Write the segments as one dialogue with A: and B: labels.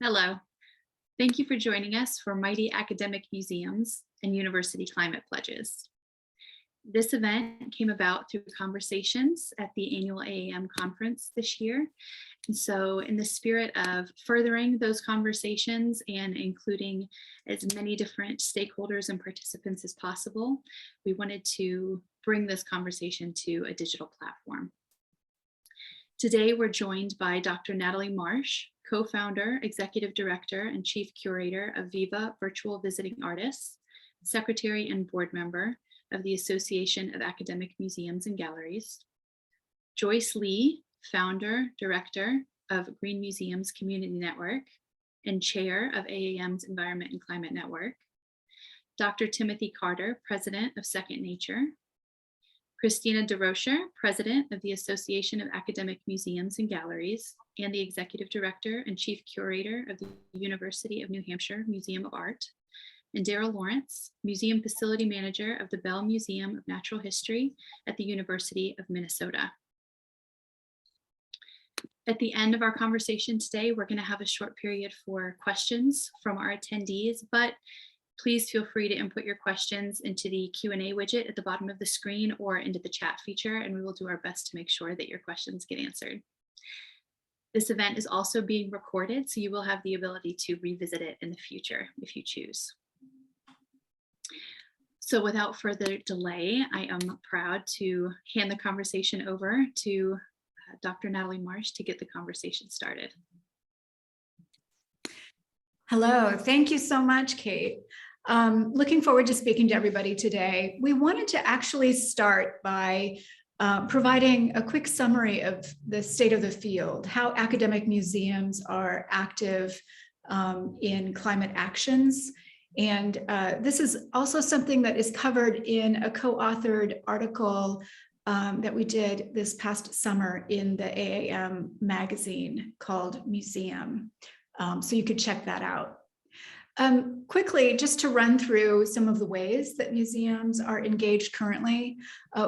A: Hello. Thank you for joining us for Mighty Academic Museums and University Climate Pledges. This event came about through conversations at the annual AAM conference this year. And so in the spirit of furthering those conversations and including as many different stakeholders and participants as possible, we wanted to bring this conversation to a digital platform. Today, we're joined by Dr. Natalie Marsh, co-founder, executive director, and chief curator of ViVA Virtual Visiting Artists, secretary and board member of the Association of Academic Museums and Galleries. Joyce Lee, founder, director of Green Museums Community Network, and chair of AAM's Environment and Climate Network. Dr. Timothy Carter, president of Second Nature. Kristina Durocher, president of the Association of Academic Museums and Galleries, and the executive director and chief curator of the University of New Hampshire Museum of Art. And Daryl Lawrence, museum facility manager of the Bell Museum of Natural History at the University of Minnesota. At the end of our conversation today, we're going to have a short period for questions from our attendees, but please feel free to input your questions into the Q&A widget at the bottom of the screen or into the chat feature, and we will do our best to make sure that your questions get answered. This event is also being recorded, so you will have the ability to revisit it in the future if you choose. So without further delay, I am proud to hand the conversation over to Dr. Natalie Marsh to get the conversation started.
B: Hello, thank you so much, Kate. Looking forward to speaking to everybody today. We wanted to actually start by providing a quick summary of the state of the field, how academic museums are active in climate actions. And this is also something that is covered in a co-authored article that we did this past summer in the AAM magazine called Museum. So you could check that out. Quickly, just to run through some of the ways that museums are engaged currently,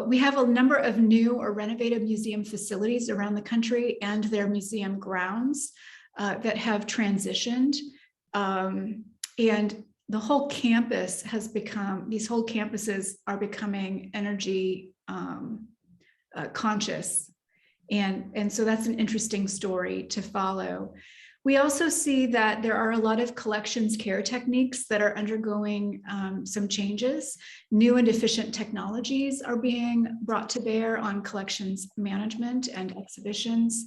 B: we have a number of new or renovated museum facilities around the country and their museum grounds that have transitioned. And the whole campus has become, these whole campuses are becoming energy conscious. And so that's an interesting story to follow. We also see that there are a lot of collections care techniques that are undergoing some changes. New and efficient technologies are being brought to bear on collections management and exhibitions.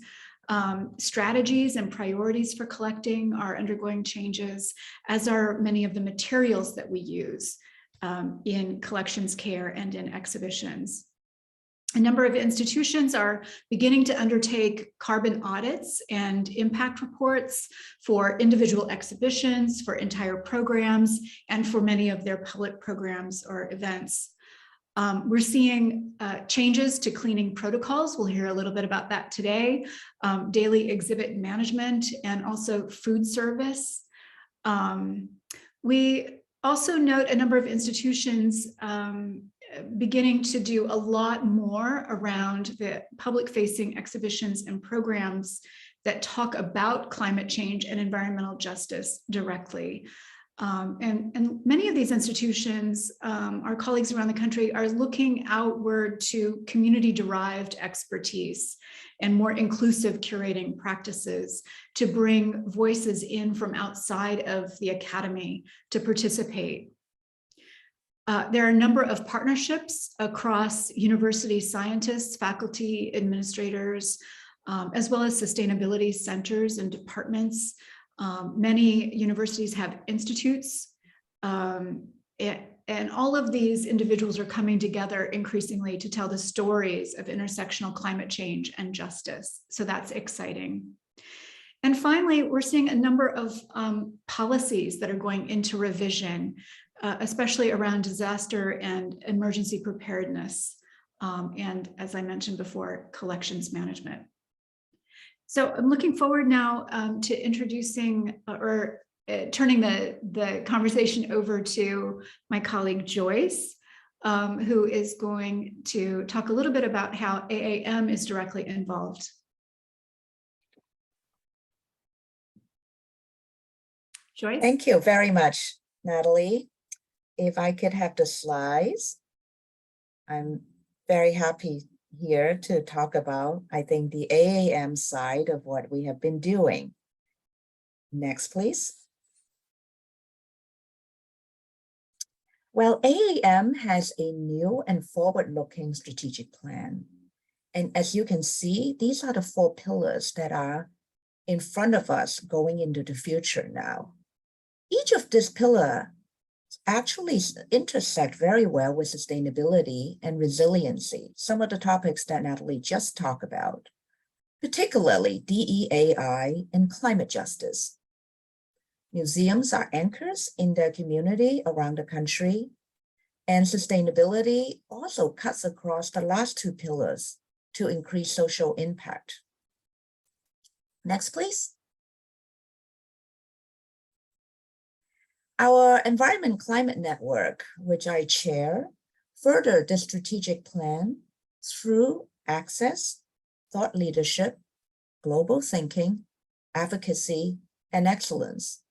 B: Strategies and priorities for collecting are undergoing changes, as are many of the materials that we use in collections care and in exhibitions. A number of institutions are beginning to undertake carbon audits and impact reports for individual exhibitions, for entire programs, and for many of their public programs or events. We're seeing changes to cleaning protocols. We'll hear a little bit about that today. Daily exhibit management and also food service. We also note a number of institutions beginning to do a lot more around the public-facing exhibitions and programs that talk about climate change and environmental justice directly. And many of these institutions, our colleagues around the country, are looking outward to community-derived expertise and more inclusive curating practices to bring voices in from outside of the academy to participate. There are a number of partnerships across university scientists, faculty, administrators, as well as sustainability centers and departments. Many universities have institutes, and all of these individuals are coming together increasingly to tell the stories of intersectional climate change and justice. So that's exciting. And finally, we're seeing a number of policies that are going into revision, especially around disaster and emergency preparedness, and as I mentioned before, collections management. So I'm looking forward now to introducing or turning the conversation over to my colleague Joyce, who is going to talk a little bit about how AAM is directly involved. Joyce?
C: Thank you very much, Natalie. If I could have the slides, I'm very happy here to talk about, I think, the AAM side of what we have been doing. Next, please. Well, AAM has a new and forward-looking strategic plan. And as you can see, these are the 4 pillars that are in front of us going into the future now. Each of these pillars actually intersect very well with sustainability and resiliency, some of the topics that Natalie just talked about, particularly DEAI and climate justice. Museums are anchors in their community around the country, and sustainability also cuts across the last 2 pillars to increase social impact. Next, please. Our Environment Climate Network, which I chair, furthered the strategic plan through access, thought leadership, global thinking, advocacy, and excellence.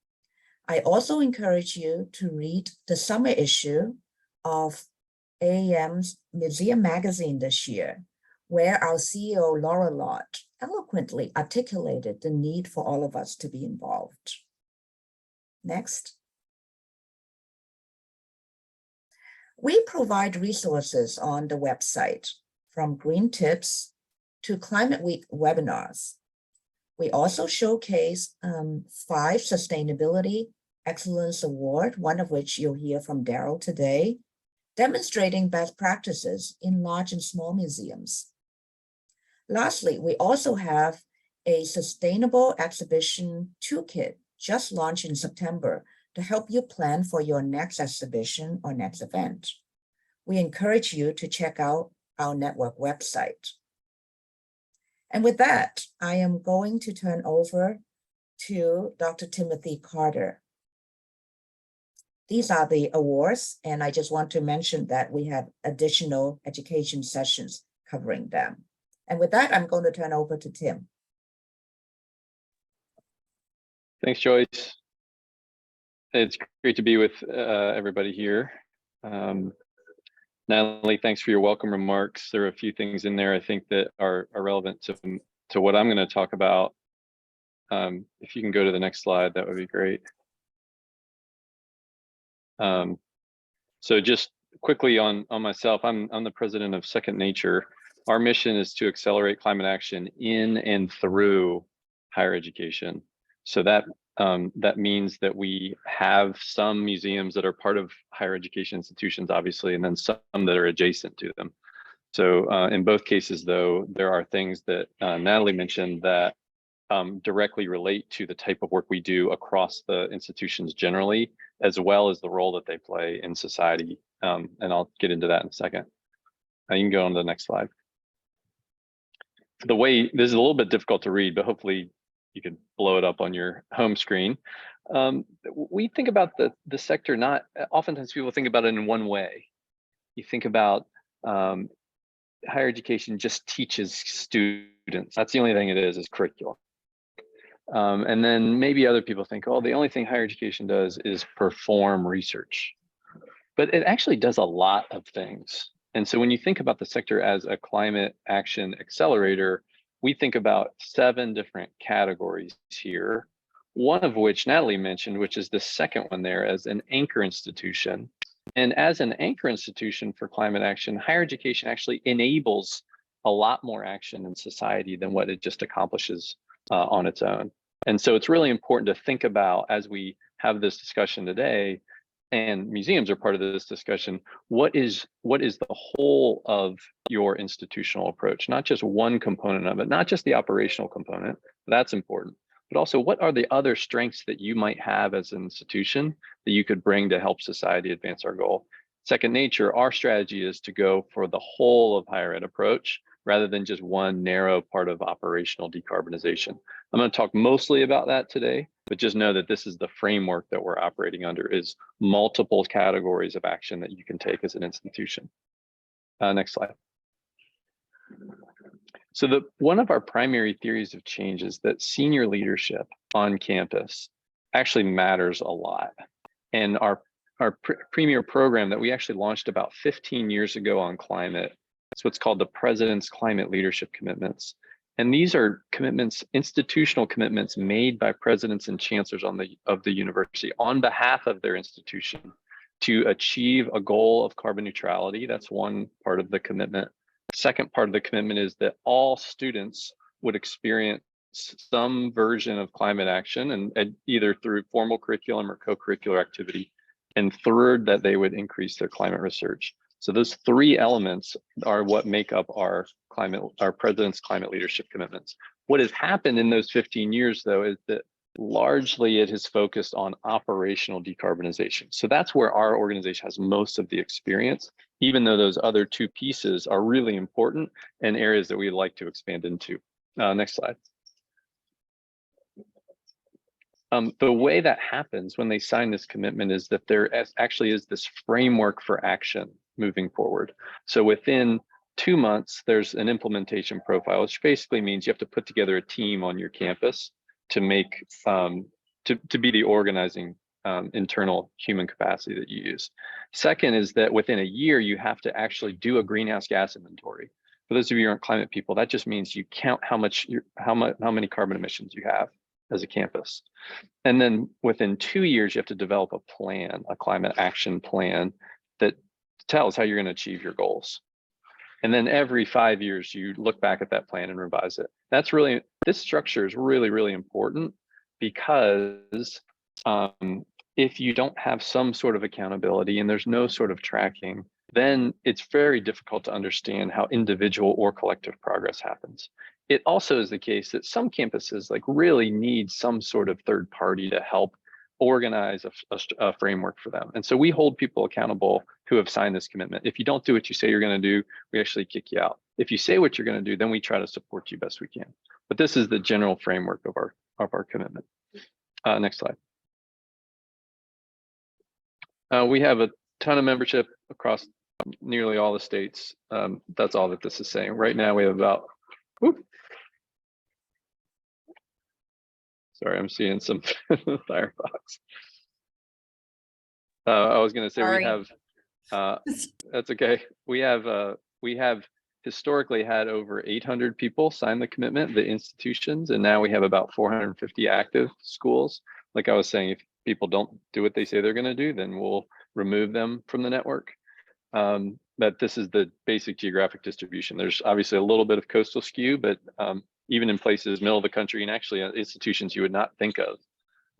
C: I also encourage you to read the summer issue of AAM's Museum Magazine this year, where our CEO, Laura Lott, eloquently articulated the need for all of us to be involved. Next. We provide resources on the website, from green tips to Climate Week webinars. We also showcase 5 Sustainability Excellence Award, one of which you'll hear from Daryl today, demonstrating best practices in large and small museums. Lastly, we also have a sustainable exhibition toolkit just launched in September to help you plan for your next exhibition or next event. We encourage you to check out our network website. And with that, I am going to turn over to Dr. Timothy Carter. These are the awards, and I just want to mention that we have additional education sessions covering them. And with that, I'm going to turn over to Tim.
D: Thanks, Joyce. It's great to be with everybody here. Natalie, thanks for your welcome remarks. There are a few things in there I think that are relevant to what I'm going to talk about. If you can go to the next slide, that would be great. So just quickly on myself, I'm the president of Second Nature. Our mission is to accelerate climate action in and through higher education. So that means that we have some museums that are part of higher education institutions, obviously, and then some that are adjacent to them. So in both cases, though, there are things that Natalie mentioned that directly relate to the type of work we do across the institutions generally, as well as the role that they play in society. And I'll get into that in a second. You can go on to the next slide. The way, this is a little bit difficult to read, but hopefully you could blow it up on your home screen. We think about the sector not, oftentimes people think about it in one way. You think about higher education just teaches students. That's the only thing it is curriculum. And then maybe other people think, oh, the only thing higher education does is perform research. But it actually does a lot of things. And so when you think about the sector as a climate action accelerator, we think about 7 different categories here, one of which Natalie mentioned, which is the second one there, as an anchor institution. And as an anchor institution for climate action, higher education actually enables a lot more action in society than what it just accomplishes on its own. And so it's really important to think about, as we have this discussion today, and museums are part of this discussion, what is the whole of your institutional approach, not just one component of it, not just the operational component, that's important, but also what are the other strengths that you might have as an institution that you could bring to help society advance our goal. Second Nature, our strategy is to go for the whole of higher ed approach rather than just one narrow part of operational decarbonization. I'm going to talk mostly about that today, but just know that this is the framework that we're operating under, is multiple categories of action that you can take as an institution. Next slide. So one of our primary theories of change is that senior leadership on campus actually matters a lot. And our premier program that we actually launched about 15 years ago on climate, it's what's called the President's Climate Leadership Commitments. And these are commitments, institutional commitments made by presidents and chancellors of the university on behalf of their institution to achieve a goal of carbon neutrality. That's one part of the commitment. Second part of the commitment is that all students would experience some version of climate action, and either through formal curriculum or co-curricular activity. And third, that they would increase their climate research. So those three elements are what make up our president's climate leadership commitments. What has happened in those 15 years, though, is that largely it has focused on operational decarbonization. So that's where our organization has most of the experience, even though those other two pieces are really important and areas that we'd like to expand into. Next slide. The way that happens when they sign this commitment is that there actually is this framework for action moving forward. So within 2 months, there's an implementation profile, which basically means you have to put together a team on your campus to make to be the organizing internal human capacity that you use. Second is that within a year, you have to actually do a greenhouse gas inventory. For those of you who aren't climate people, that just means you count how many carbon emissions you have as a campus. And then within 2 years, you have to develop a plan, a climate action plan that tells how you're going to achieve your goals. And then every 5 years, you look back at that plan and revise it. This structure is really, really important because if you don't have some sort of accountability and there's no sort of tracking, then it's very difficult to understand how individual or collective progress happens. It also is the case that some campuses really need some sort of third party to help organize a framework for them. And so we hold people accountable who have signed this commitment. If you don't do what you say you're going to do, we actually kick you out. If you say what you're going to do, then we try to support you best we can. But this is the general framework of our commitment. Next slide. We have a ton of membership across nearly all the states. That's all that this is saying. Right now we have about, sorry, I'm seeing some Firefox. I was going to say sorry. We have, that's okay. We have historically had over 800 people sign the commitment, the institutions, and now we have about 450 active schools. Like I was saying, if people don't do what they say they're going to do, then we'll remove them from the network. But this is the basic geographic distribution. There's obviously a little bit of coastal skew, but even in places middle of the country and actually institutions you would not think of,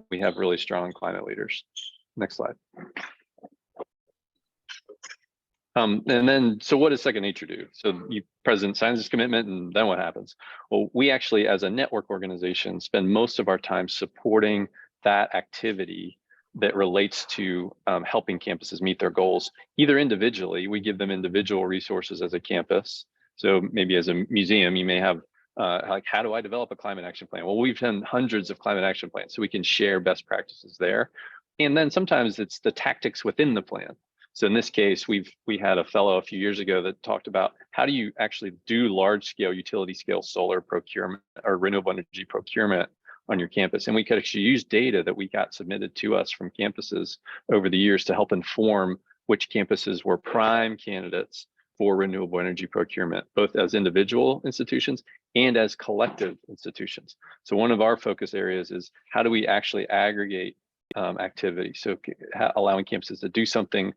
D: we have really strong climate leaders. Next slide. And then, so what does Second Nature do? So the president signs this commitment and then what happens? Well, we actually, as a network organization, spend most of our time supporting that activity that relates to helping campuses meet their goals, either individually, we give them individual resources as a campus. So maybe as a museum, you may have how do I develop a climate action plan? Well, we've done hundreds of climate action plans, so we can share best practices there. And then sometimes it's the tactics within the plan. So in this case, we had a fellow a few years ago that talked about how do you actually do large scale utility scale solar procurement or renewable energy procurement on your campus. And we could actually use data that we got submitted to us from campuses over the years to help inform which campuses were prime candidates for renewable energy procurement, both as individual institutions and as collective institutions. So one of our focus areas is how do we actually aggregate activity? So allowing campuses to do something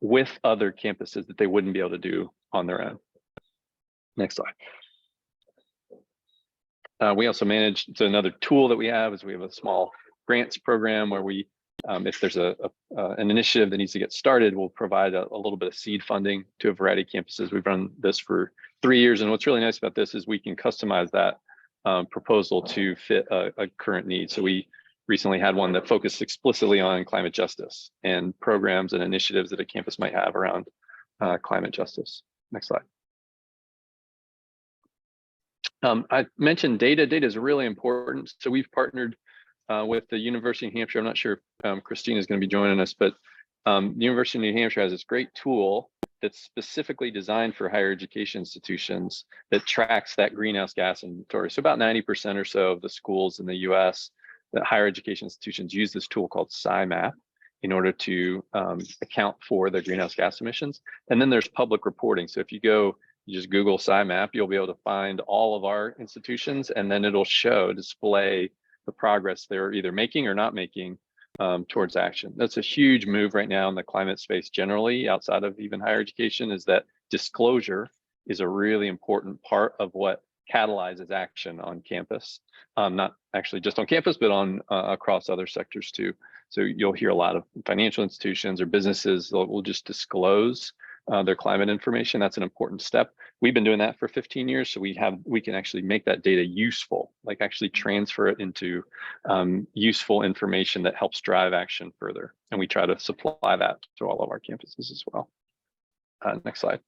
D: with other campuses that they wouldn't be able to do on their own. Next slide. We also manage, so another tool that we have is we have a small grants program where we, if there's an initiative that needs to get started, we'll provide a little bit of seed funding to a variety of campuses. We've run this for 3 years, and what's really nice about this is we can customize that proposal to fit a current need. So we recently had one that focused explicitly on climate justice and programs and initiatives that a campus might have around climate justice. Next slide. I mentioned data. Data is really important. So we've partnered with the University of New Hampshire. I'm not sure if Kristina is going to be joining us, but the University of New Hampshire has this great tool that's specifically designed for higher education institutions that tracks that greenhouse gas inventory. So about 90% or so of the schools in the US that higher education institutions use this tool called SciMap in order to account for their greenhouse gas emissions. And then there's public reporting. So if you just Google SciMap, you'll be able to find all of our institutions, and then it'll display the progress they're either making or not making towards action. That's a huge move right now in the climate space generally, outside of even higher education, is that disclosure is a really important part of what catalyzes action on campus. Not actually just on campus, but on across other sectors too. So you'll hear a lot of financial institutions or businesses that will just disclose their climate information. That's an important step. We've been doing that for 15 years, so we can actually make that data useful, like actually transfer it into useful information that helps drive action further. And we try to supply that to all of our campuses as well. Next slide.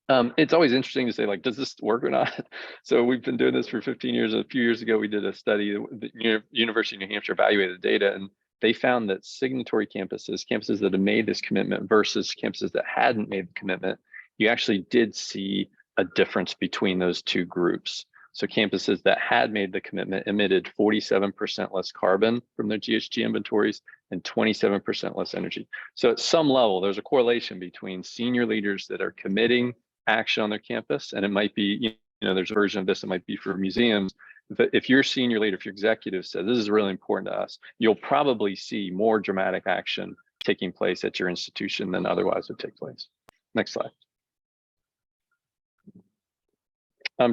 D: It's always interesting to say, like, does this work or not? So we've been doing this for 15 years. A few years ago, we did a study. The University of New Hampshire evaluated the data, and they found that signatory campuses that have made this commitment versus campuses that hadn't made the commitment, you actually did see a difference between those two groups. So campuses that had made the commitment emitted 47% less carbon from their GHG inventories and 27% less energy. So at some level, there's a correlation between senior leaders that are committing action on their campus, and it might be, there's a version of this that might be for museums. If your senior leader, if your executive says this is really important to us, you'll probably see more dramatic action taking place at your institution than otherwise would take place. Next slide.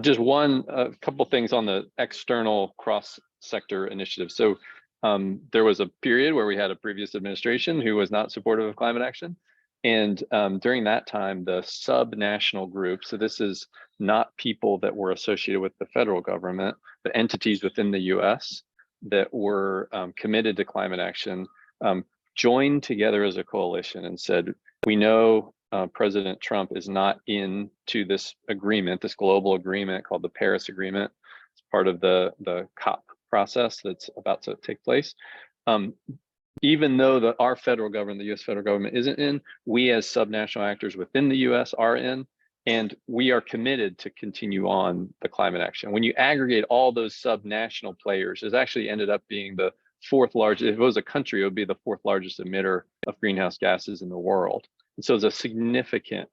D: Just a couple things on the external cross-sector initiative. So there was a period where we had a previous administration who was not supportive of climate action. And during that time, the sub-national group, so this is not people that were associated with the federal government, but entities within the US that were committed to climate action, joined together as a coalition and said, we know President Trump is not into this agreement, this global agreement called the Paris Agreement. It's part of the COP process that's about to take place. Even though our federal government, the US federal government isn't in, we as subnational actors within the US are in, and we are committed to continue on the climate action. When you aggregate all those subnational players, it actually ended up being the fourth largest. If it was a country, it would be the fourth largest emitter of greenhouse gases in the world. And so it's a significant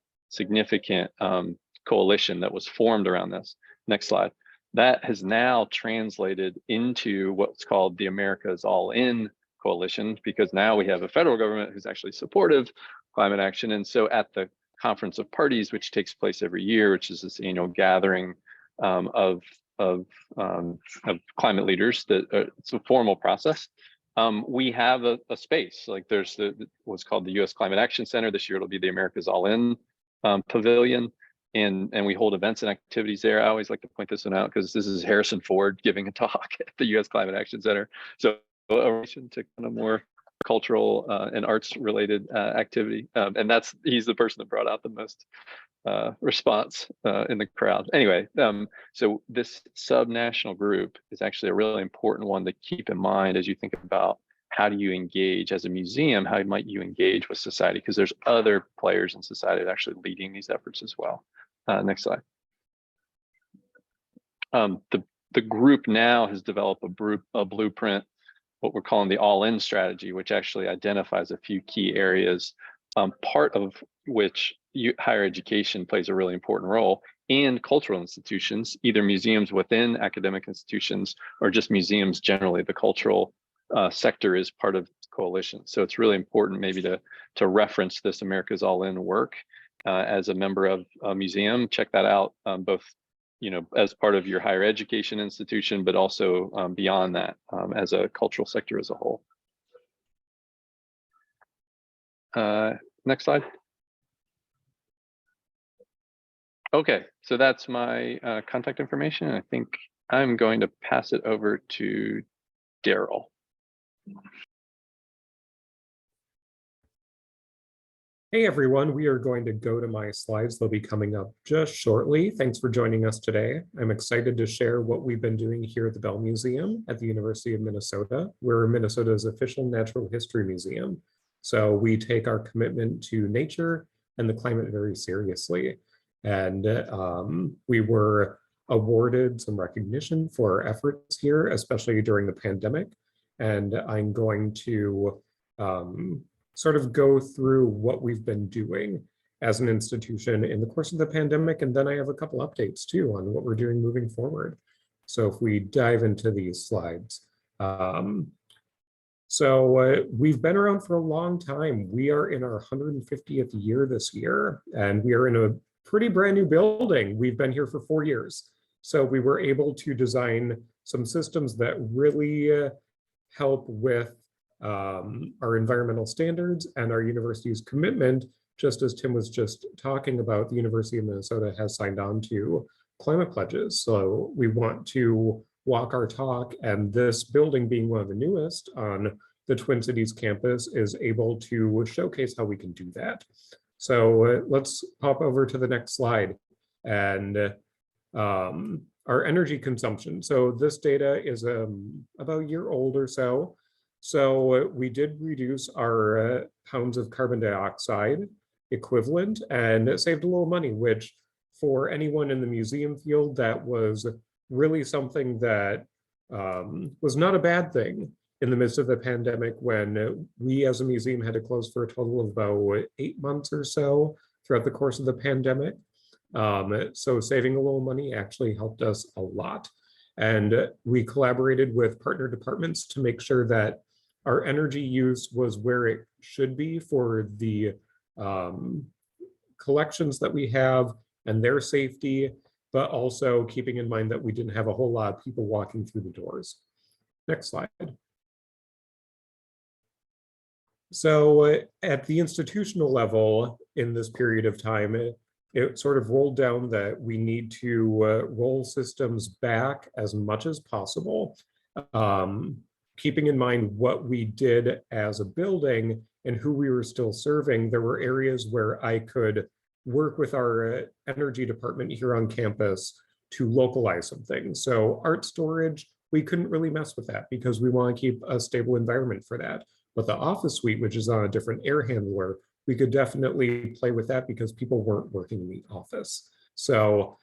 D: coalition that was formed around this. Next slide. That has now translated into what's called the America's All In coalition, because now we have a federal government who's actually supportive of climate action. And so at the Conference of Parties, which takes place every year, which is this annual gathering of climate leaders, it's a formal process. We have a space, like there's what's called the US Climate Action Center. This year it'll be the America's All In Pavilion. And we hold events and activities there. I always like to point this one out because this is Harrison Ford giving a talk at the US Climate Action Center. So a relation to kind of more cultural and arts related activity. And he's the person that brought out the most response in the crowd. Anyway, so this subnational group is actually a really important one to keep in mind as you think about how do you engage as a museum, how might you engage with society, because there's other players in society that are actually leading these efforts as well. Next slide. The group now has developed a blueprint, what we're calling the all-in strategy, which actually identifies a few key areas, part of which higher education plays a really important role, and cultural institutions, either museums within academic institutions or just museums generally. The cultural sector is part of the coalition. So it's really important maybe to reference this America's All In work as a member of a museum. Check that out, both as part of your higher education institution, but also beyond that as a cultural sector as a whole. Next slide. Okay, so that's my contact information. I think I'm going to pass it over to Daryl.
E: Hey everyone, we are going to go to my slides. They'll be coming up just shortly. Thanks for joining us today. I'm excited to share what we've been doing here at the Bell Museum at the University of Minnesota. We're Minnesota's official natural history museum. So we take our commitment to nature and the climate very seriously. And we were awarded some recognition for our efforts here, especially during the pandemic. And I'm going to sort of go through what we've been doing as an institution in the course of the pandemic. And then I have a couple updates too on what we're doing moving forward. So if we dive into these slides. We've been around for a long time. We are in our 150th year this year, and we are in a pretty brand new building. We've been here for 4 years. So we were able to design some systems that really help with our environmental standards and our university's commitment. Just as Tim was just talking about, the University of Minnesota has signed on to climate pledges. So we want to walk our talk, and this building, being one of the newest on the Twin Cities campus, is able to showcase how we can do that. So let's pop over to the next slide. And our energy consumption. So this data is about a year old or so. So we did reduce our pounds of carbon dioxide equivalent, and it saved a little money, which for anyone in the museum field, that was really something that was not a bad thing in the midst of the pandemic, when we as a museum had to close for a total of about 8 months or so throughout the course of the pandemic. So saving a little money actually helped us a lot. And we collaborated with partner departments to make sure that our energy use was where it should be for the collections that we have and their safety, but also keeping in mind that we didn't have a whole lot of people walking through the doors. Next slide. So at the institutional level in this period of time, it sort of rolled down that we need to roll systems back as much as possible, keeping in mind what we did as a building and who we were still serving. There were areas where I could work with our energy department here on campus to localize some things. So art storage, we couldn't really mess with that because we want to keep a stable environment for that. But the office suite, which is on a different air handler, we could definitely play with that because people weren't working in the office. So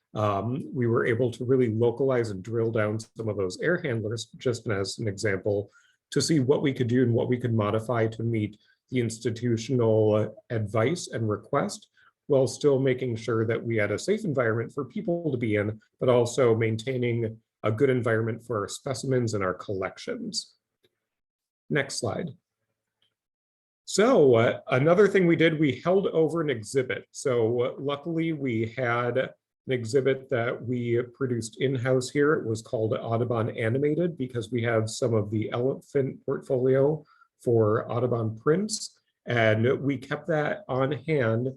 E: we were able to really localize and drill down some of those air handlers, just as an example, to see what we could do and what we could modify to meet the institutional advice and request, while still making sure that we had a safe environment for people to be in, but also maintaining a good environment for our specimens and our collections. Next slide. So another thing we did, we held over an exhibit. So luckily we had an exhibit that we produced in-house here. It was called Audubon Animated because we have some of the elephant portfolio for Audubon prints, and we kept that on hand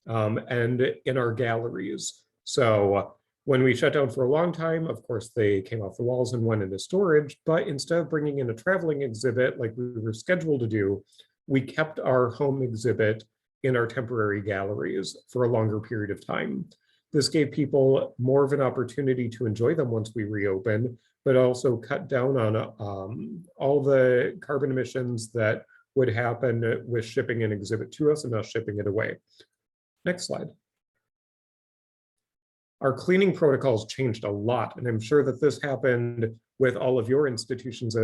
E: and in our galleries. So when we shut down for a long time, of course, they came off the walls and went into storage, but instead of bringing in a traveling exhibit like we were scheduled to do, we kept our home exhibit in our temporary galleries for a longer period of time. This gave people more of an opportunity to enjoy them once we reopened, but also cut down on all the carbon emissions that would happen with shipping an exhibit to us and us shipping it away. Next slide. Our cleaning protocols changed a lot, and I'm sure that this happened with all of your institutions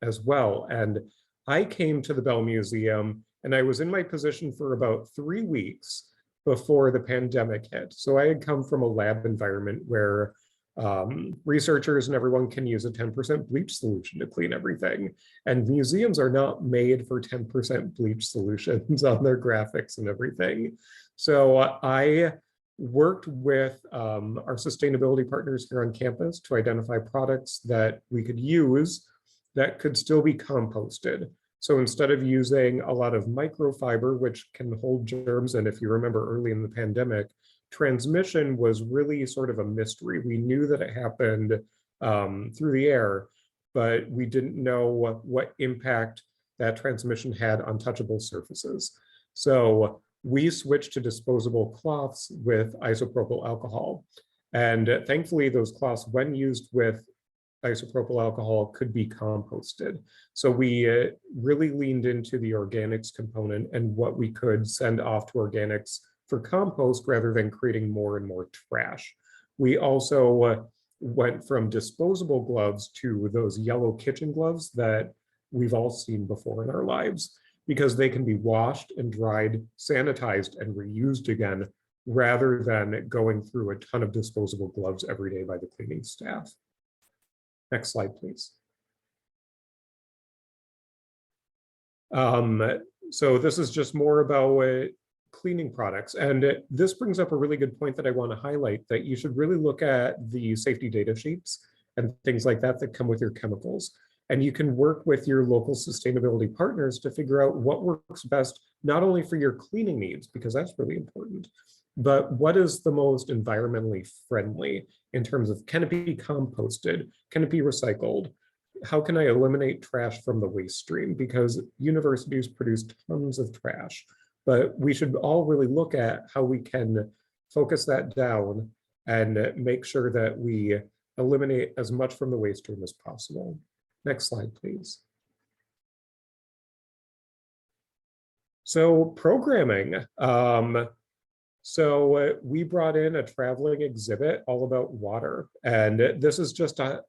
E: as well. And I came to the Bell Museum and I was in my position for about 3 weeks before the pandemic hit. So I had come from a lab environment where researchers and everyone can use a 10% bleach solution to clean everything. And museums are not made for 10% bleach solutions on their graphics and everything. So I worked with our sustainability partners here on campus to identify products that we could use that could still be composted. So instead of using a lot of microfiber, which can hold germs, and if you remember early in the pandemic, transmission was really sort of a mystery. We knew that it happened through the air, but we didn't know what impact that transmission had on touchable surfaces. So we switched to disposable cloths with isopropyl alcohol. And thankfully, those cloths, when used with isopropyl alcohol, could be composted. So we really leaned into the organics component and what we could send off to organics for compost rather than creating more and more trash. We also went from disposable gloves to those yellow kitchen gloves that we've all seen before in our lives, because they can be washed and dried, sanitized, and reused again, rather than going through a ton of disposable gloves every day by the cleaning staff. Next slide, please. So this is just more about cleaning products. And this brings up a really good point that I want to highlight, that you should really look at the safety data sheets and things like that that come with your chemicals. And you can work with your local sustainability partners to figure out what works best, not only for your cleaning needs, because that's really important, but what is the most environmentally friendly in terms of, can it be composted? Can it be recycled? How can I eliminate trash from the waste stream? Because universities produce tons of trash, but we should all really look at how we can focus that down and make sure that we eliminate as much from the waste stream as possible. Next slide, please. So programming. We brought in a traveling exhibit all about water. And this is just a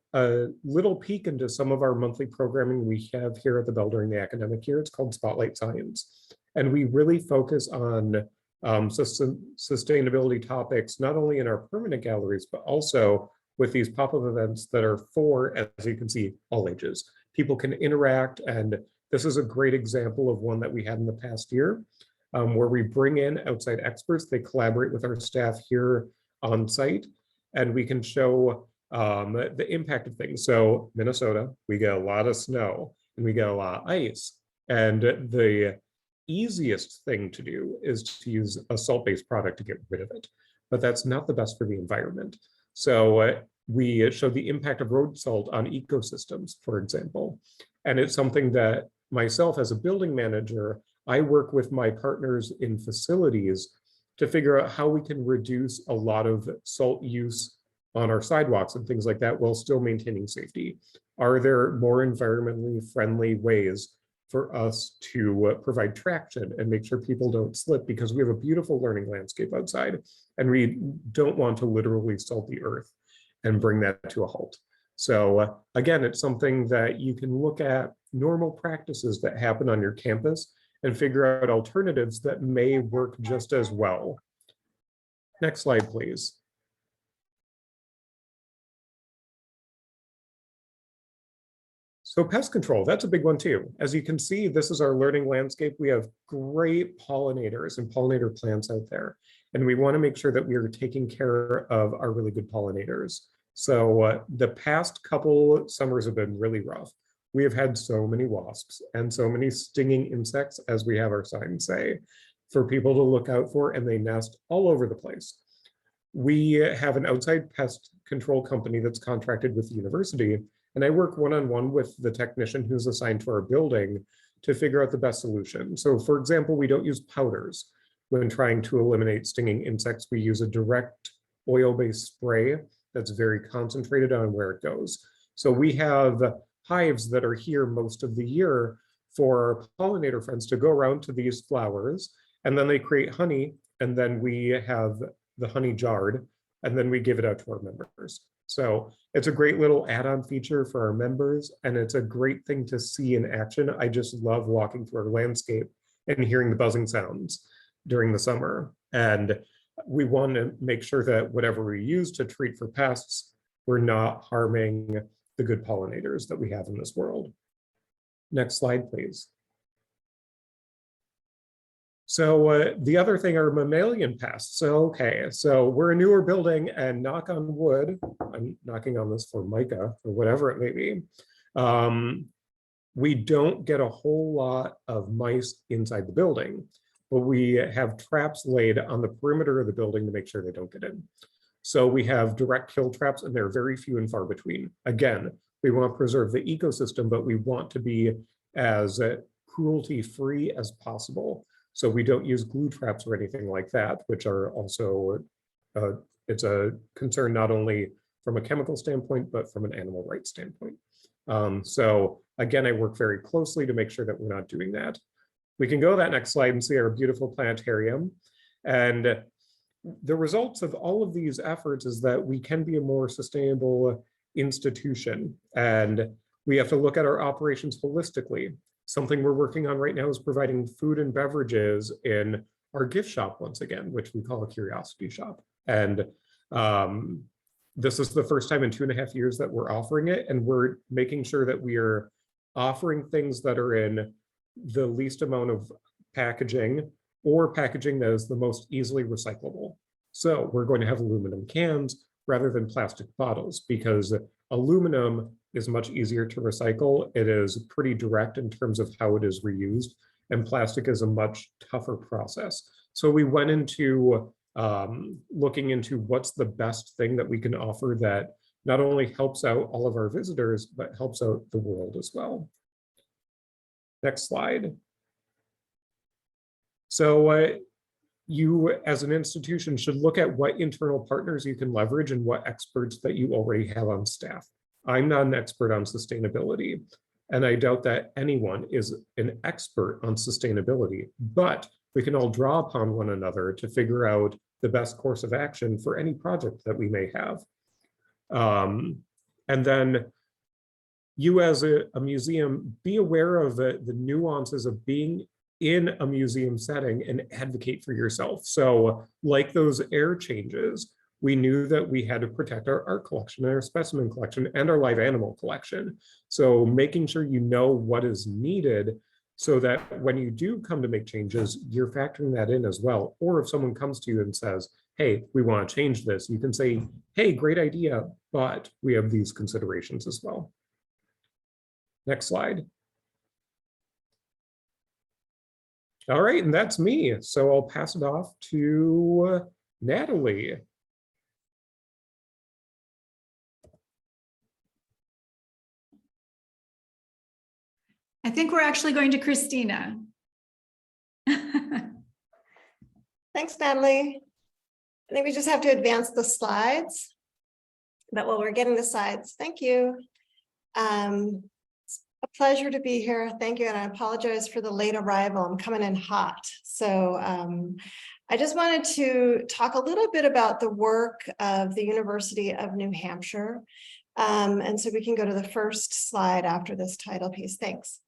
E: little peek into some of our monthly programming we have here at the Bell during the academic year. It's called Spotlight Science. And we really focus on sustainability topics, not only in our permanent galleries, but also with these pop-up events that are for, as you can see, all ages. People can interact, and this is a great example of one that we had in the past year, where we bring in outside experts. They collaborate with our staff here on site, and we can show the impact of things. So Minnesota, we get a lot of snow and we get a lot of ice. And the easiest thing to do is to use a salt-based product to get rid of it. But that's not the best for the environment. So we show the impact of road salt on ecosystems, for example. And it's something that myself as a building manager, I work with my partners in facilities to figure out how we can reduce a lot of salt use on our sidewalks and things like that while still maintaining safety. Are there more environmentally friendly ways for us to provide traction and make sure people don't slip, because we have a beautiful learning landscape outside and we don't want to literally salt the earth and bring that to a halt. So again, it's something that you can look at normal practices that happen on your campus and figure out alternatives that may work just as well. Next slide, please. So pest control, that's a big one too. As you can see, this is our learning landscape. We have great pollinators and pollinator plants out there, and we want to make sure that we are taking care of our really good pollinators. So the past couple summers have been really rough. We have had so many wasps and so many stinging insects, as we have our signs say, for people to look out for, and they nest all over the place. We have an outside pest control company that's contracted with the university, and I work one-on-one with the technician who's assigned to our building to figure out the best solution. So for example, we don't use powders when trying to eliminate stinging insects. We use a direct oil-based spray that's very concentrated on where it goes. So we have hives that are here most of the year for our pollinator friends to go around to these flowers, and then they create honey, and then we have the honey jarred, and then we give it out to our members. So it's a great little add-on feature for our members, and it's a great thing to see in action. I just love walking through our landscape and hearing the buzzing sounds during the summer. And we want to make sure that whatever we use to treat for pests, we're not harming the good pollinators that we have in this world. Next slide, please. So the other thing are mammalian pests. So, okay, so we're a newer building, and knock on wood, I'm knocking on this for mica or whatever it may be, we don't get a whole lot of mice inside the building, but we have traps laid on the perimeter of the building to make sure they don't get in. So we have direct kill traps, and they're very few and far between. Again, we want to preserve the ecosystem, but we want to be as cruelty-free as possible. So we don't use glue traps or anything like that, which are also, it's a concern not only from a chemical standpoint, but from an animal rights standpoint. So again, I work very closely to make sure that we're not doing that. We can go to that next slide and see our beautiful planetarium. And the results of all of these efforts is that we can be a more sustainable institution, and we have to look at our operations holistically. Something we're working on right now is providing food and beverages in our gift shop once again, which we call a curiosity shop. And this is the first time in 2.5 years that we're offering it, and we're making sure that we are offering things that are in the least amount of packaging, or packaging that is the most easily recyclable. So we're going to have aluminum cans rather than plastic bottles, because aluminum is much easier to recycle. It is pretty direct in terms of how it is reused, and plastic is a much tougher process. So we went into looking into what's the best thing that we can offer that not only helps out all of our visitors, but helps out the world as well. Next slide. So you as an institution should look at what internal partners you can leverage and what experts that you already have on staff. I'm not an expert on sustainability, and I doubt that anyone is an expert on sustainability, but we can all draw upon one another to figure out the best course of action for any project that we may have. And then you as a museum, be aware of the nuances of being in a museum setting and advocate for yourself. So like those air changes, we knew that we had to protect our art collection and our specimen collection and our live animal collection. So making sure you know what is needed so that when you do come to make changes, you're factoring that in as well. Or if someone comes to you and says, hey, we want to change this, you can say, hey, great idea, but we have these considerations as well. Next slide. All right, and that's me. So I'll pass it off to Natalie.
B: I think we're actually going to Kristina.
F: Thanks, Natalie. I think we just have to advance the slides. But while we're getting the slides, thank you. It's a pleasure to be here. Thank you. And I apologize for the late arrival. I'm coming in hot. So I just wanted to talk a little bit about the work of the University of New Hampshire. And so we can go to the first slide after this title piece. Thanks.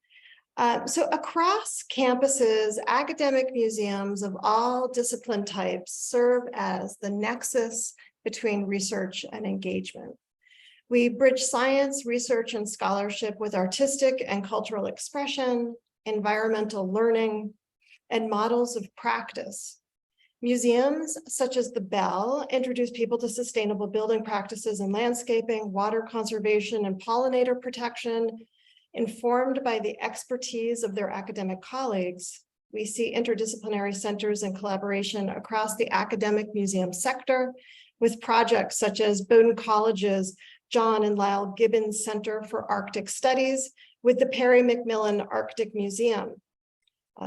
F: So across campuses, academic museums of all discipline types serve as the nexus between research and engagement. We bridge science, research, and scholarship with artistic and cultural expression, environmental learning, and models of practice. Museums such as the Bell introduce people to sustainable building practices and landscaping, water conservation, and pollinator protection. Informed by the expertise of their academic colleagues, we see interdisciplinary centers and collaboration across the academic museum sector with projects such as Bowdoin College's John and Lyle Gibbons Center for Arctic Studies with the Perry McMillan Arctic Museum.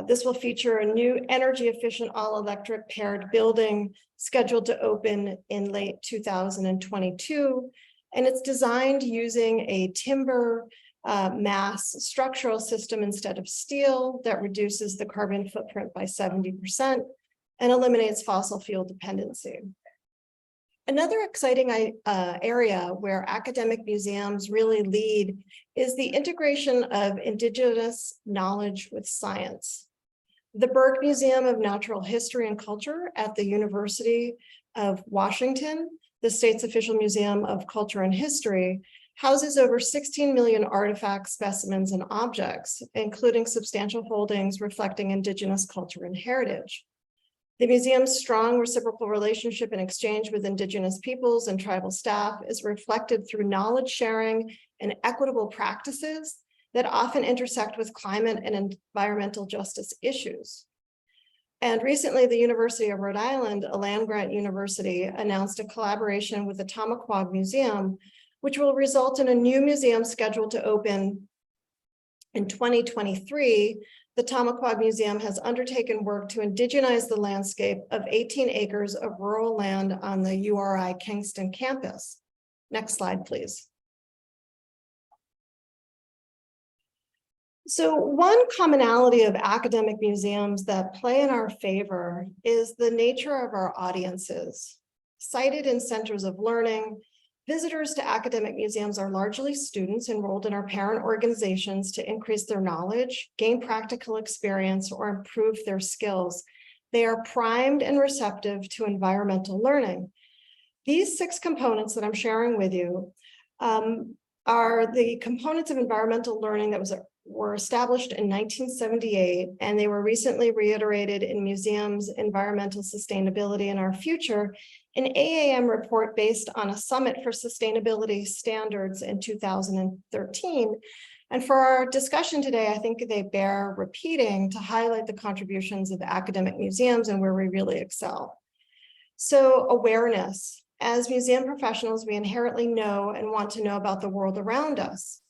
F: This will feature a new energy-efficient all-electric paired building scheduled to open in late 2022, and it's designed using a timber mass structural system instead of steel that reduces the carbon footprint by 70% and eliminates fossil fuel dependency. Another exciting area where academic museums really lead is the integration of Indigenous knowledge with science. The Burke Museum of Natural History and Culture at the University of Washington, the state's official museum of culture and history, houses over 16 million artifacts, specimens, and objects, including substantial holdings reflecting Indigenous culture and heritage. The museum's strong reciprocal relationship and exchange with Indigenous peoples and tribal staff is reflected through knowledge sharing and equitable practices that often intersect with climate and environmental justice issues. And recently, the University of Rhode Island, a land-grant university, announced a collaboration with the Tamaqua Museum, which will result in a new museum scheduled to open in 2023. The Tamaqua Museum has undertaken work to indigenize the landscape of 18 acres of rural land on the URI Kingston campus. Next slide, please. So one commonality of academic museums that play in our favor is the nature of our audiences. Cited in centers of learning, visitors to academic museums are largely students enrolled in our parent organizations to increase their knowledge, gain practical experience, or improve their skills. They are primed and receptive to environmental learning. These 6 components that I'm sharing with you are the components of environmental learning that were established in 1978, and they were recently reiterated in Museums, Environmental Sustainability in Our Future, an AAM report based on a Summit for Sustainability Standards in 2013. And for our discussion today, I think they bear repeating to highlight the contributions of academic museums and where we really excel. So awareness. As museum professionals, we inherently know and want to know about the world around us.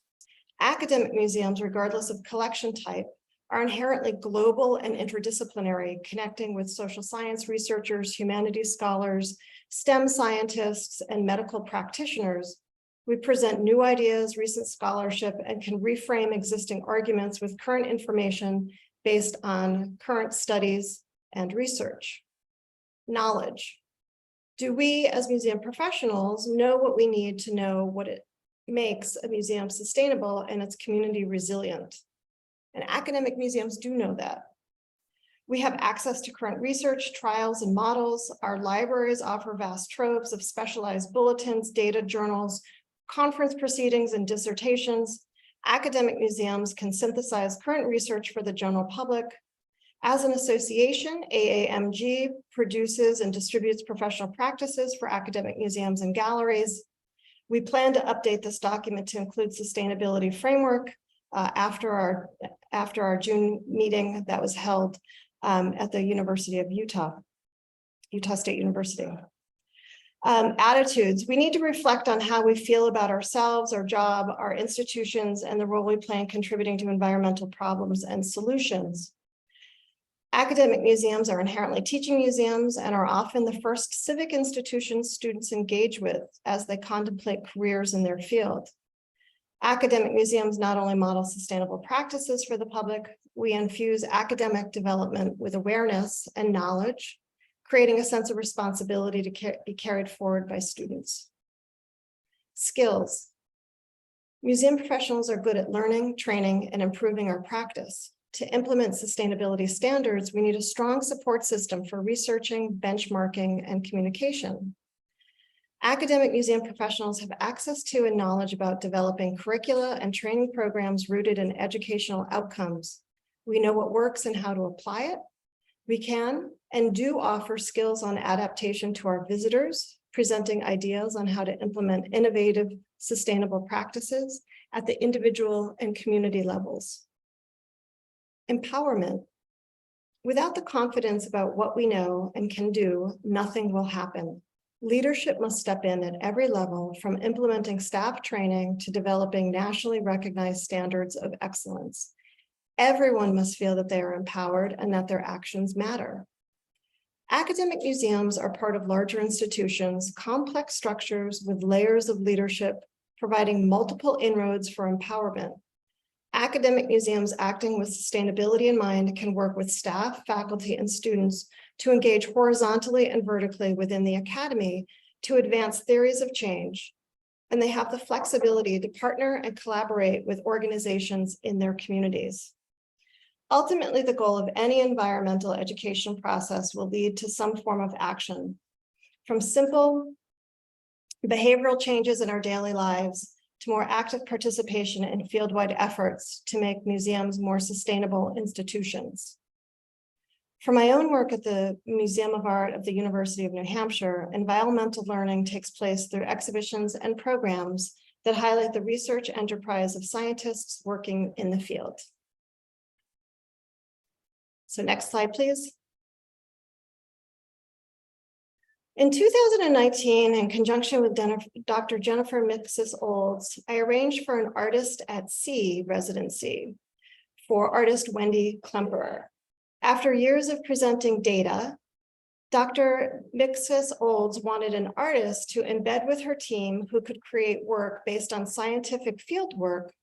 F: Academic museums, regardless of collection type, are inherently global and interdisciplinary, connecting with social science researchers, humanities scholars, STEM scientists, and medical practitioners. We present new ideas, recent scholarship, and can reframe existing arguments with current information based on current studies and research. Knowledge. Do we, as museum professionals, know what we need to know what it makes a museum sustainable and its community resilient? And academic museums do know that. We have access to current research, trials, and models. Our libraries offer vast troves of specialized bulletins, data, journals, conference proceedings, and dissertations. Academic museums can synthesize current research for the general public. As an association, AAMG produces and distributes professional practices for academic museums and galleries. We plan to update this document to include sustainability framework after our June meeting that was held at the University of Utah State University. Attitudes. We need to reflect on how we feel about ourselves, our job, our institutions, and the role we play in contributing to environmental problems and solutions. Academic museums are inherently teaching museums and are often the first civic institutions students engage with as they contemplate careers in their field. Academic museums not only model sustainable practices for the public, we infuse academic development with awareness and knowledge, creating a sense of responsibility to be carried forward by students. Skills. Museum professionals are good at learning, training, and improving our practice. To implement sustainability standards, we need a strong support system for researching, benchmarking, and communication. Academic museum professionals have access to and knowledge about developing curricula and training programs rooted in educational outcomes. We know what works and how to apply it. We can and do offer skills on adaptation to our visitors, presenting ideas on how to implement innovative, sustainable practices at the individual and community levels. Empowerment. Without the confidence about what we know and can do, nothing will happen. Leadership must step in at every level, from implementing staff training to developing nationally recognized standards of excellence. Everyone must feel that they are empowered and that their actions matter. Academic museums are part of larger institutions, complex structures with layers of leadership, providing multiple inroads for empowerment. Academic museums acting with sustainability in mind can work with staff, faculty, and students to engage horizontally and vertically within the academy to advance theories of change. And they have the flexibility to partner and collaborate with organizations in their communities. Ultimately, the goal of any environmental education process will lead to some form of action, from simple behavioral changes in our daily lives to more active participation in field-wide efforts to make museums more sustainable institutions. For my own work at the Museum of Art of the University of New Hampshire, environmental learning takes place through exhibitions and programs that highlight the research enterprise of scientists working in the field. So next slide, please. In 2019, in conjunction with Dr. Jennifer Mixis-Olds, I arranged for an Artist at Sea residency for artist Wendy Klemperer. After years of presenting data, Dr. Mixis-Olds wanted an artist to embed with her team who could create work based on scientific field work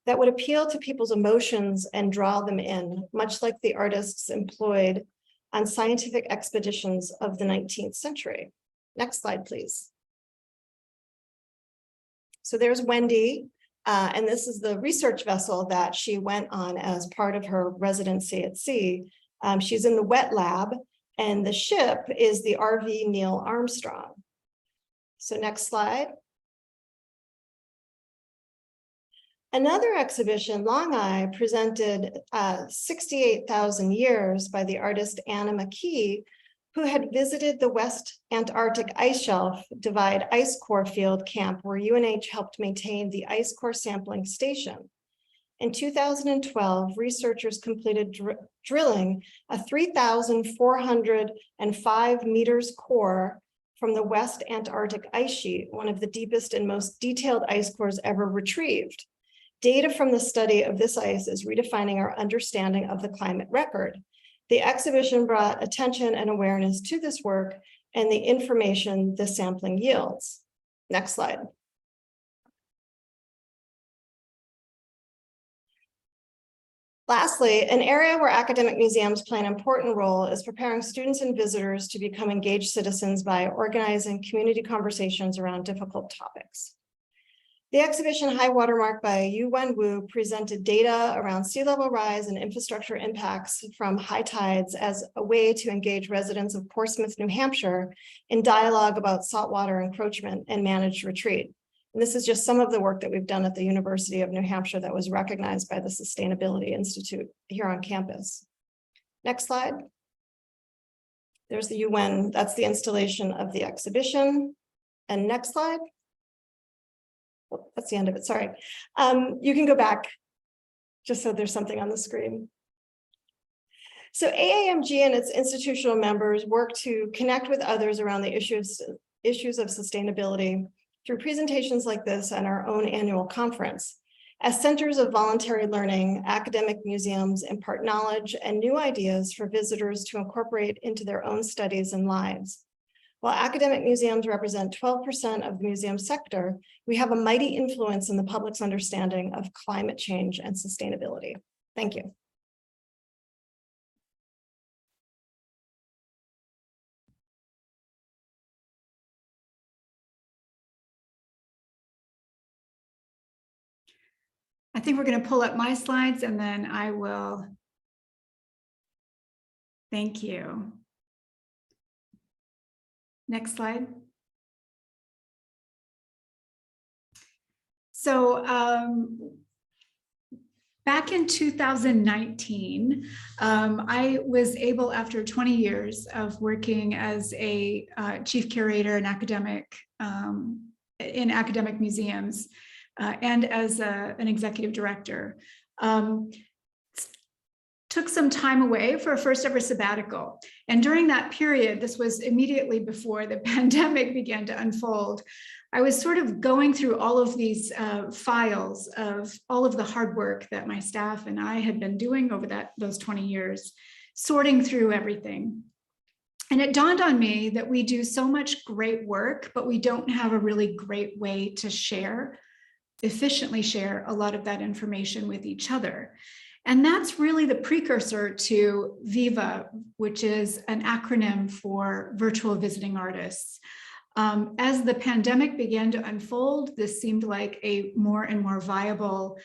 F: that would appeal to people's emotions and draw them in, much like the artists employed on scientific expeditions of the 19th century. Next slide, please. So there's Wendy, and this is the research vessel that she went on as part of her residency at sea. She's in the wet lab, and the ship is the RV Neil Armstrong. So next slide. Another exhibition, Long Eye, presented 68,000 Years by the artist Anna McKee, who had visited the West Antarctic Ice Shelf Divide Ice Core Field Camp, where UNH helped maintain the ice core sampling station. In 2012, researchers completed drilling a 3,405 meters core from the West Antarctic ice sheet, one of the deepest and most detailed ice cores ever retrieved. Data from the study of this ice is redefining our understanding of the climate record. The exhibition brought attention and awareness to this work and the information the sampling yields. Next slide. Lastly, an area where academic museums play an important role is preparing students and visitors to become engaged citizens by organizing community conversations around difficult topics. The exhibition High Watermark by Yu Wen Wu presented data around sea level rise and infrastructure impacts from high tides as a way to engage residents of Portsmouth, New Hampshire in dialogue about saltwater encroachment and managed retreat. And this is just some of the work that we've done at the University of New Hampshire that was recognized by the Sustainability Institute here on campus. Next slide. There's the UN, that's the installation of the exhibition. And next slide. Oh, that's the end of it, sorry. You can go back just so there's something on the screen. So AAMG and its institutional members work to connect with others around the issues of sustainability through presentations like this and our own annual conference. As centers of voluntary learning, academic museums impart knowledge and new ideas for visitors to incorporate into their own studies and lives. While academic museums represent 12% of the museum sector, we have a mighty influence in the public's understanding of climate change and sustainability. Thank you.
B: I think we're going to pull up my slides and then I will. Thank you. Next slide. So back in 2019, I was able, after 20 years of working as a chief curator and academic in academic museums and as an executive director, took some time away for a first ever sabbatical. And during that period, this was immediately before the pandemic began to unfold, I was sort of going through all of these files of all of the hard work that my staff and I had been doing over those 20 years, sorting through everything. And it dawned on me that we do so much great work, but we don't have a really great way to efficiently share a lot of that information with each other. And that's really the precursor to ViVA, which is an acronym for Virtual Visiting Artists. As the pandemic began to unfold, this seemed like a more and more viable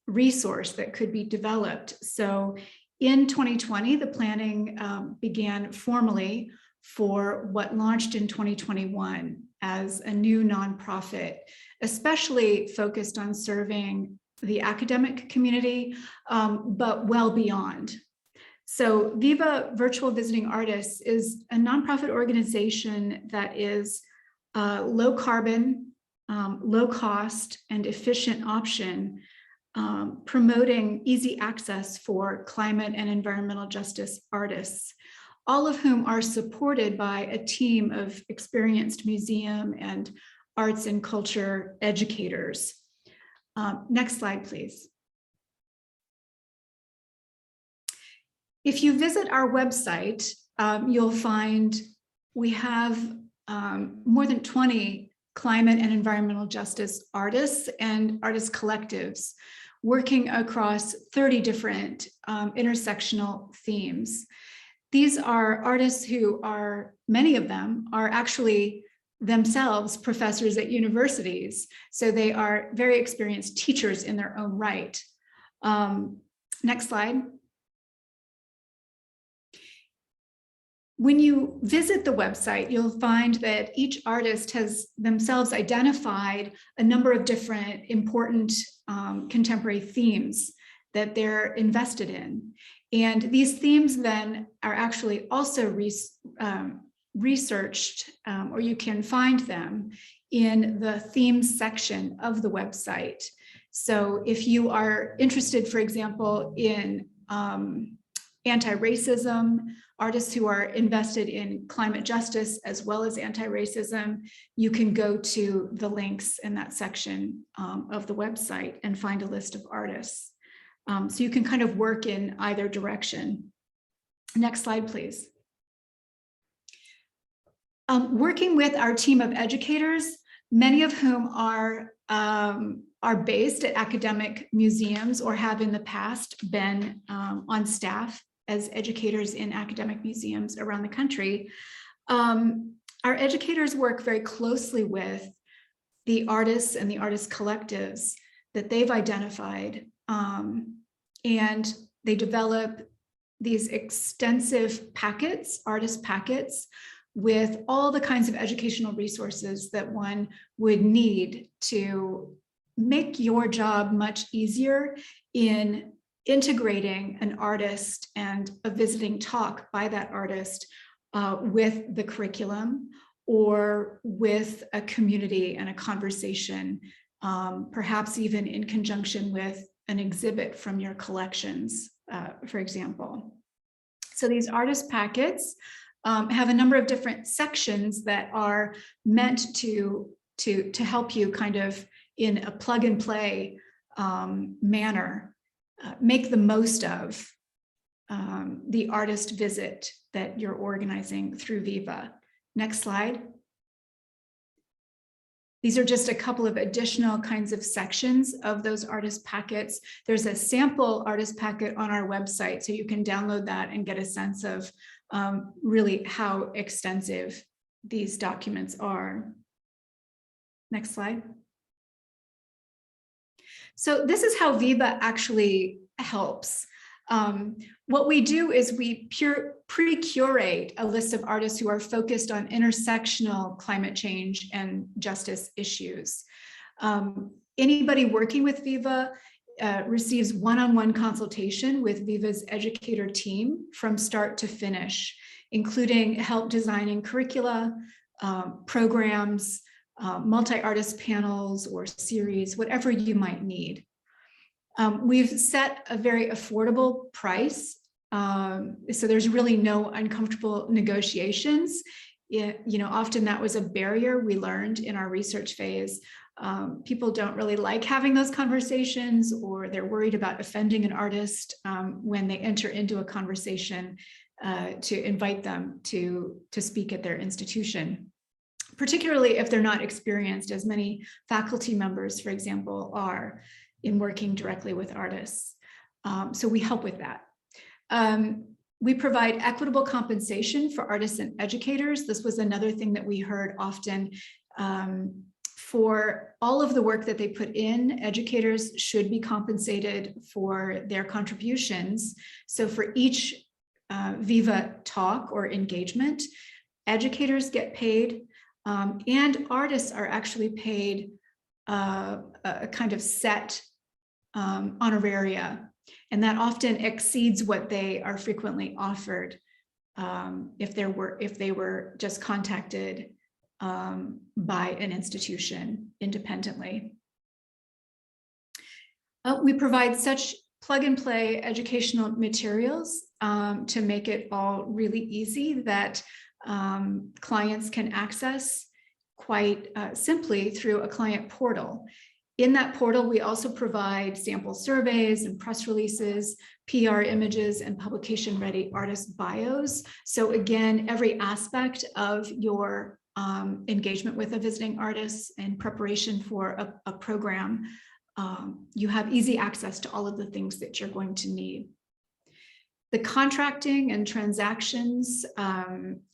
B: resource that could be developed. So in 2020, the planning began formally for what launched in 2021 as a new nonprofit, especially focused on serving the academic community, but well beyond. So ViVA Virtual Visiting Artists is a nonprofit organization that is low carbon, low cost, and efficient option, promoting easy access for climate and environmental justice artists, all of whom are supported by a team of experienced museum and arts and culture educators. Next slide, please. If you visit our website, you'll find we have more than 20 climate and environmental justice artists and artist collectives working across 30 different intersectional themes. These are artists who are, many of them are actually themselves professors at universities. So they are very experienced teachers in their own right. Next slide. When you visit the website, you'll find that each artist has themselves identified a number of different important contemporary themes that they're invested in. And these themes then are actually also researched, or you can find them in the themes section of the website. So if you are interested, for example, in anti-racism, artists who are invested in climate justice as well as anti-racism, you can go to the links in that section of the website and find a list of artists. So you can kind of work in either direction. Next slide, please. Working with our team of educators, many of whom are based at academic museums or have in the past been on staff as educators in academic museums around the country. Our educators work very closely with the artists and the artist collectives that they've identified, and they develop these extensive packets, artist packets, with all the kinds of educational resources that one would need to make your job much easier in integrating an artist and a visiting talk by that artist with the curriculum or with a community and a conversation, perhaps even in conjunction with an exhibit from your collections, for example. So these artist packets have a number of different sections that are meant to help you kind of in a plug and play manner make the most of the artist visit that you're organizing through ViVA. Next slide. These are just a couple of additional kinds of sections of those artist packets. There's a sample artist packet on our website, so you can download that and get a sense of really how extensive these documents are. Next slide. So this is how ViVA actually helps. What we do is we pre-curate a list of artists who are focused on intersectional climate change and justice issues. Anybody working with ViVA receives one-on-one consultation with ViVA's educator team from start to finish, including help designing curricula, programs, multi-artist panels or series, whatever you might need. We've set a very affordable price, so there's really no uncomfortable negotiations. Often that was a barrier we learned in our research phase. People don't really like having those conversations, or they're worried about offending an artist when they enter into a conversation to invite them to speak at their institution, particularly if they're not experienced, as many faculty members, for example, are in working directly with artists. So we help with that. We provide equitable compensation for artists and educators. This was another thing that we heard often. For all of the work that they put in, educators should be compensated for their contributions. So for each ViVA talk or engagement, educators get paid, and artists are actually paid a kind of set honoraria, and that often exceeds what they are frequently offered if they were just contacted by an institution independently. We provide such plug and play educational materials to make it all really easy that clients can access quite simply through a client portal. In that portal, we also provide sample surveys and press releases, PR images, and publication-ready artist bios. So again, every aspect of your engagement with a visiting artist and preparation for a program, you have easy access to all of the things that you're going to need. The contracting and transactions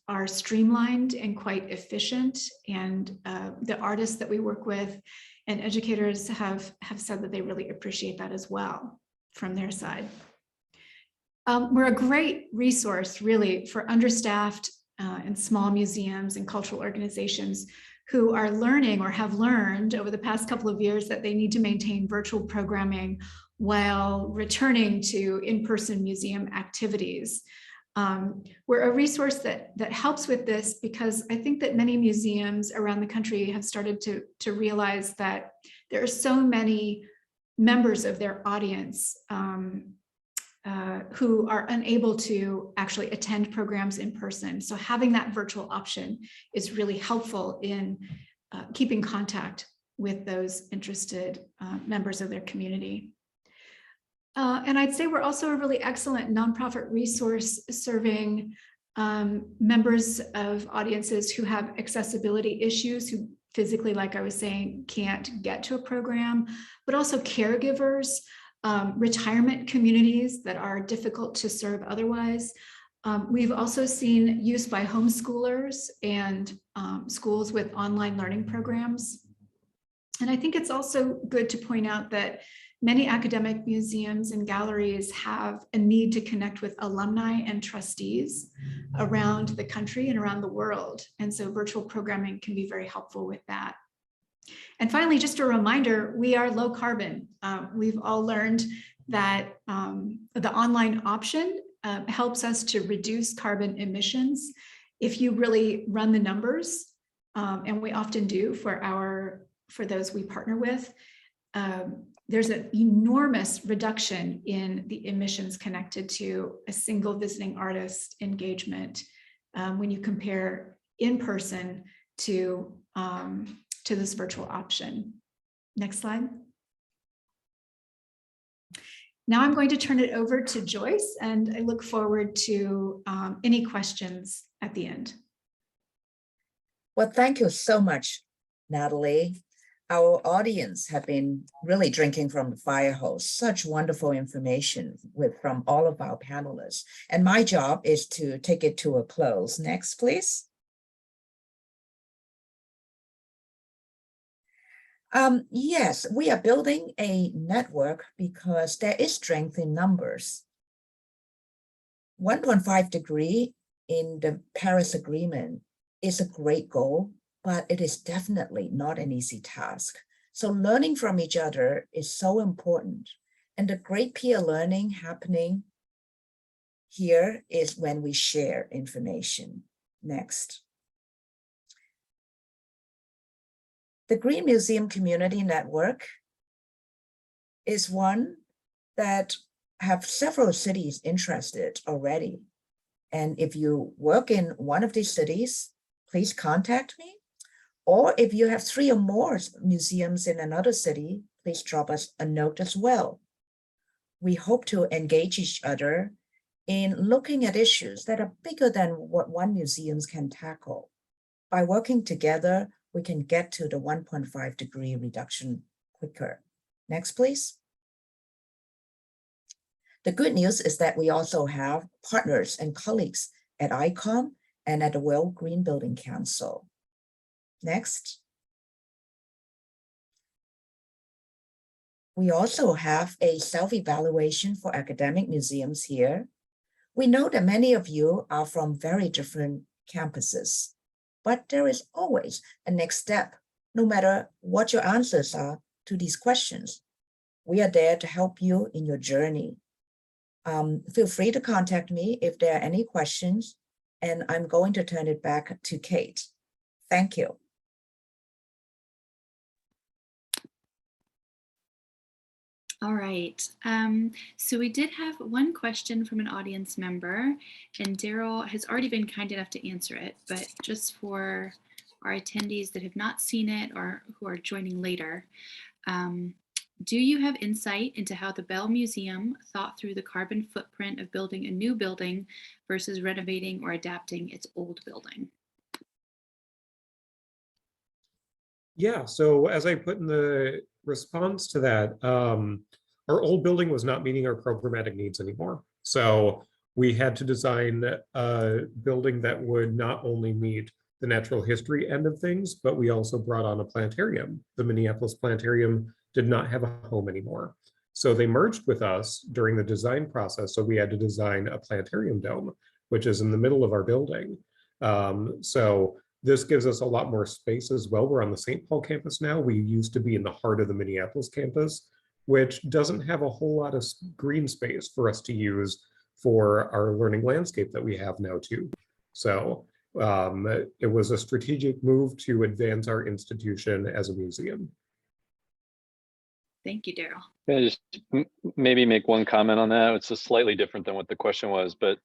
B: are streamlined and quite efficient, and the artists that we work with and educators have said that they really appreciate that as well from their side. We're a great resource really for understaffed and small museums and cultural organizations who are learning or have learned over the past couple of years that they need to maintain virtual programming while returning to in-person museum activities. We're a resource that helps with this because I think that many museums around the country have started to realize that there are so many members of their audience who are unable to actually attend programs in person. So having that virtual option is really helpful in keeping contact with those interested members of their community. And I'd say we're also a really excellent nonprofit resource serving members of audiences who have accessibility issues, who physically, like I was saying, can't get to a program, but also caregivers, retirement communities that are difficult to serve otherwise. We've also seen use by homeschoolers and schools with online learning programs. And I think it's also good to point out that many academic museums and galleries have a need to connect with alumni and trustees around the country and around the world. And so virtual programming can be very helpful with that. And finally, just a reminder, we are low carbon. We've all learned that the online option helps us to reduce carbon emissions. If you really run the numbers, and we often do for those we partner with, there's an enormous reduction in the emissions connected to a single visiting artist engagement when you compare in person to this virtual option. Next slide. Now I'm going to turn it over to Joyce, and I look forward to any questions at the end.
C: Well, thank you so much, Natalie. Our audience have been really drinking from the fire hose, such wonderful information from all of our panelists. And my job is to take it to a close. Next, please. Yes, we are building a network because there is strength in numbers. 1.5 degree in the Paris Agreement is a great goal, but it is definitely not an easy task. So learning from each other is so important. And the great peer learning happening here is when we share information. Next. The Green Museum Community Network is one that have several cities interested already. And if you work in one of these cities, please contact me. Or if you have 3 or more museums in another city, please drop us a note as well. We hope to engage each other in looking at issues that are bigger than what one museum can tackle. By working together, we can get to the 1.5 degree reduction quicker. Next, please. The good news is that we also have partners and colleagues at ICOM and at the World Green Building Council. Next. We also have a self-evaluation for academic museums here. We know that many of you are from very different campuses, but there is always a next step, no matter what your answers are to these questions. We are there to help you in your journey. Feel free to contact me if there are any questions, and I'm going to turn it back to Kate. Thank you.
A: All right, so we did have one question from an audience member, and Daryl has already been kind enough to answer it, but just for our attendees that have not seen it or who are joining later, do you have insight into how the Bell Museum thought through the carbon footprint of building a new building versus renovating or adapting its old building?
E: Yeah, so as I put in the response to that, our old building was not meeting our programmatic needs anymore. So we had to design a building that would not only meet the natural history end of things, but we also brought on a planetarium. The Minneapolis Planetarium did not have a home anymore. So they merged with us during the design process. So we had to design a planetarium dome, which is in the middle of our building. So this gives us a lot more space as well. We're on the St. Paul campus now. We used to be in the heart of the Minneapolis campus, which doesn't have a whole lot of green space for us to use for our learning landscape that we have now too. So it was a strategic move to advance our institution as a museum.
A: Thank you, Daryl.
D: Can I just maybe make one comment on that? It's just slightly different than what the question was, but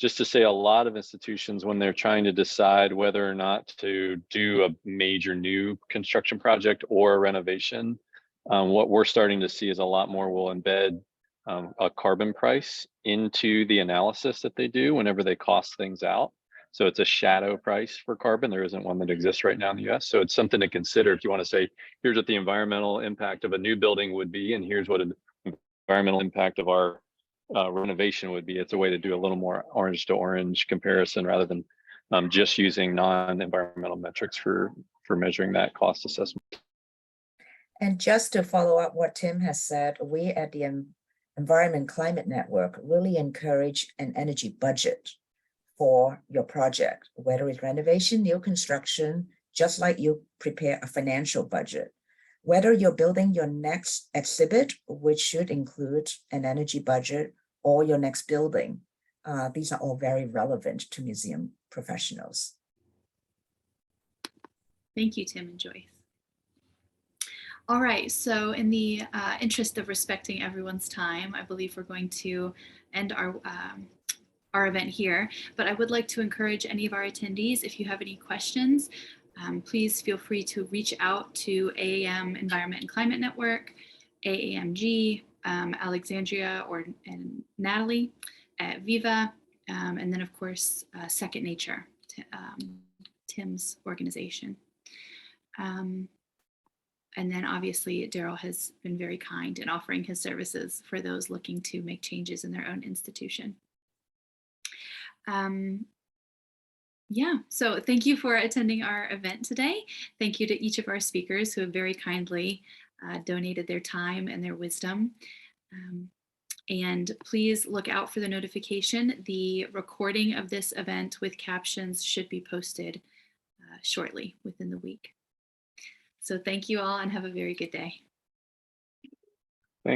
D: just to say a lot of institutions, when they're trying to decide whether or not to do a major new construction project or a renovation, what we're starting to see is a lot more will embed a carbon price into the analysis that they do whenever they cost things out. So it's a shadow price for carbon. There isn't one that exists right now in the US. So it's something to consider if you want to say, here's what the environmental impact of a new building would be, and here's what an environmental impact of our renovation would be. It's a way to do a little more orange to orange comparison rather than just using non-environmental metrics for measuring that cost assessment.
C: And just to follow up what Tim has said, we at the Environment Climate Network really encourage an energy budget for your project, whether it's renovation, new construction, just like you prepare a financial budget. Whether you're building your next exhibit, which should include an energy budget, or your next building, these are all very relevant to museum professionals.
A: Thank you, Tim and Joyce. All right, so in the interest of respecting everyone's time, I believe we're going to end our event here, but I would like to encourage any of our attendees, if you have any questions, please feel free to reach out to AAM Environment and Climate Network, AAMG, Alexandria and Natalie at ViVA, and then of course, Second Nature, Tim's organization. And then obviously Daryl has been very kind in offering his services for those looking to make changes in their own institution. Yeah, so thank you for attending our event today. Thank you to each of our speakers who have very kindly donated their time and their wisdom. And please look out for the notification. The recording of this event with captions should be posted shortly within the week. So thank you all and have a very good day.